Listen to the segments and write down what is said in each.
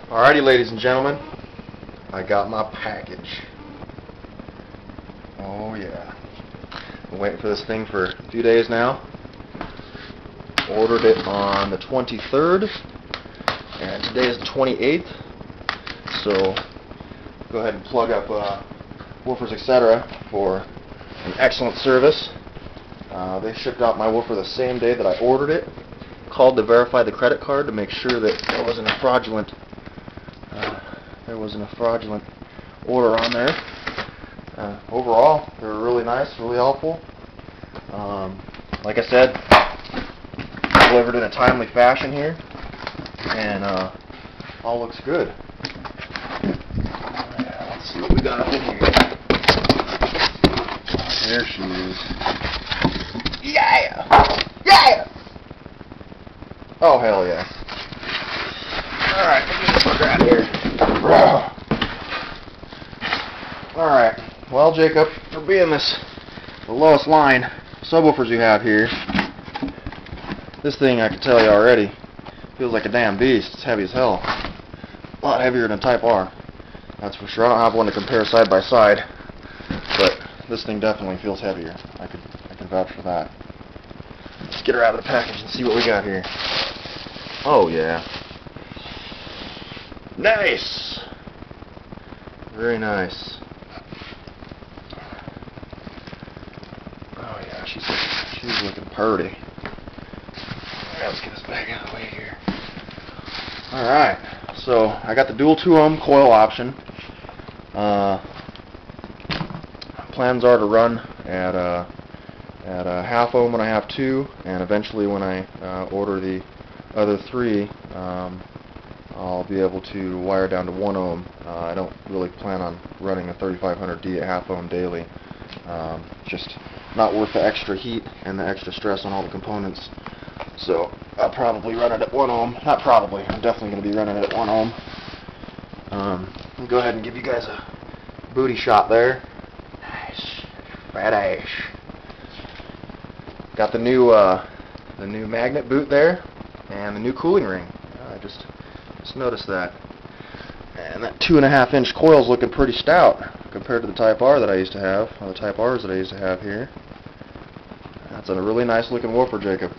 Alrighty, ladies and gentlemen, I got my package. Oh yeah. Been waiting for this thing for a few days now. Ordered it on the 23rd, and today is the 28th. So go ahead and plug up woofers, etc. for an excellent service. They shipped out my woofer the same day that I ordered it. Called to verify the credit card to make sure that there wasn't a fraudulent order on there. Overall, they were really nice, really helpful. Like I said, delivered in a timely fashion here, and all looks good. Let's see what we got in here. There she is. Yeah! Yeah! Oh, hell yeah. Alright, let me get this out here. Alright, well, Jacob, for being the lowest line subwoofers you have here, this thing, I can tell you already, feels like a damn beast. It's heavy as hell. A lot heavier than Type R, that's for sure. I don't have one to compare side by side, but this thing definitely feels heavier. I can vouch for that. Let's get her out of the package and see what we got here. Oh yeah. Nice! Very nice. Oh yeah, she's looking purty. Alright, let's get this bag out of the way here. Alright, so I got the dual 2-ohm coil option. Plans are to run at a half ohm when I have 2, and eventually when I order the other 3, I'll be able to wire down to 1 ohm. I don't really plan on running a 3500D at half ohm daily. Just not worth the extra heat and the extra stress on all the components. So I'll probably run it at 1 ohm. Not probably, I'm definitely going to be running it at 1 ohm. I'll go ahead and give you guys a booty shot there. Nice. Fat ash. Got the new magnet boot there, and the new cooling ring. I just noticed that. And that 2.5-inch coil is looking pretty stout compared to the Type R that I used to have, or the Type R's that I used to have here. That's a really nice looking woofer, Jacob.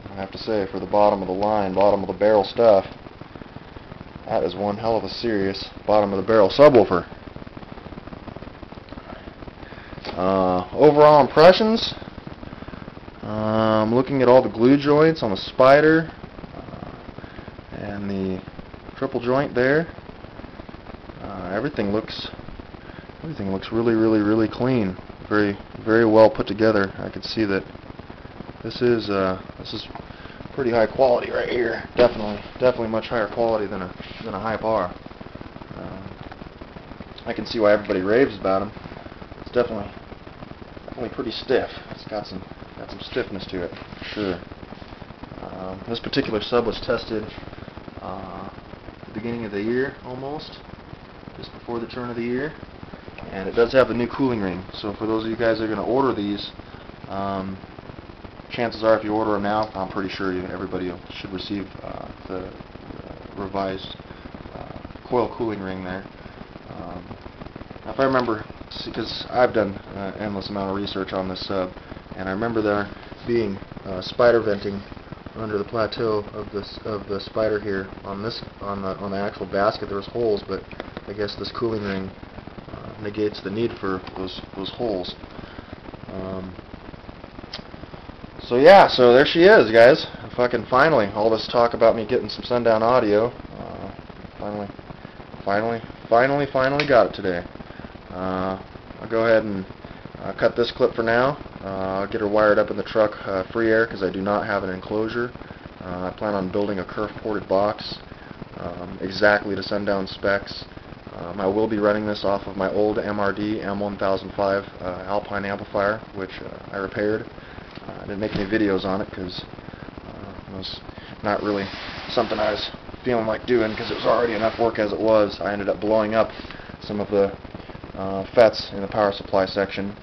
I have to say, for the bottom of the line, bottom of the barrel stuff, that is one hell of a serious bottom of the barrel subwoofer. Overall impressions, I'm looking at all the glue joints on the Spider and the triple joint there. Everything looks really clean. Very well put together. I can see that this is pretty high quality right here. Definitely much higher quality than a Hype R. I can see why everybody raves about them. It's definitely pretty stiff. It's got some stiffness to it, for sure. This particular sub was tested at the beginning of the year, almost, just before the turn of the year, and it does have the new cooling ring. So for those of you guys that are going to order these, chances are if you order them now, I'm pretty sure everybody should receive the revised coil cooling ring there. If I remember, because I've done an endless amount of research on this sub, and I remember there being spider venting under the plateau of the Spider here on the actual basket. There was holes, but I guess this cooling ring negates the need for those holes. So yeah, so there she is, guys. Finally, all this talk about me getting some Sundown audio, finally got it today. I'll go ahead and cut this clip for now. I'll get her wired up in the truck free air because I do not have an enclosure. I plan on building a kerf ported box exactly to Sundown specs. I will be running this off of my old MRD M1005 Alpine amplifier, which I repaired. I didn't make any videos on it because it was not really something I was feeling like doing because it was already enough work as it was. I ended up blowing up some of the FETs in the power supply section,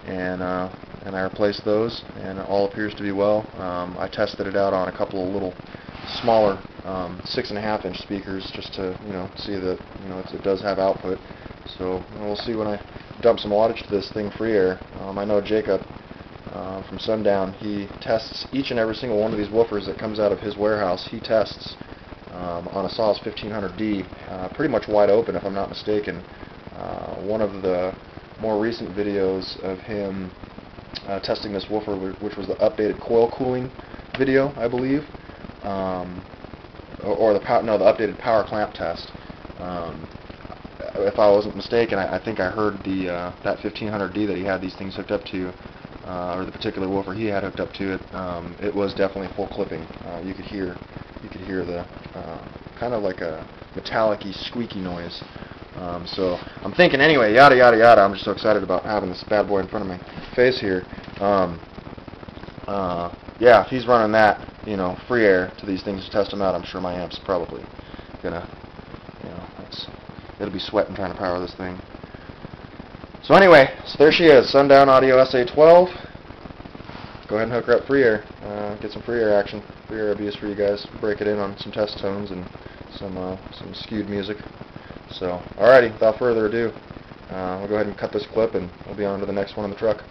and I replaced those, and it all appears to be well. I tested it out on a couple of little smaller 6.5-inch speakers just to see that it does have output. So we'll see when I dump some wattage to this thing free air. I know Jacob from Sundown, he tests each and every single one of these woofers that comes out of his warehouse. He tests on a SAS 1500D, pretty much wide open if I'm not mistaken. One of the more recent videos of him testing this woofer, which was the updated coil cooling video, I believe, or the updated power clamp test. If I wasn't mistaken, I think I heard that 1500D that he had these things hooked up to, or the particular woofer he had hooked up to it. It was definitely full clipping. You could hear the kind of like a metallic-y, squeaky noise. So I'm thinking anyway, yada yada yada. I'm just so excited about having this bad boy in front of my face here. Yeah, if he's running that, free air to these things to test them out, I'm sure my amp's probably gonna, it'll be sweating trying to power this thing. So anyway, so there she is, Sundown Audio SA-12. Go ahead and hook her up free air. Get some free air action, free air abuse for you guys. Break it in on some test tones and some skewed music. So, alrighty, without further ado, we'll go ahead and cut this clip and we'll be on to the next one in the truck.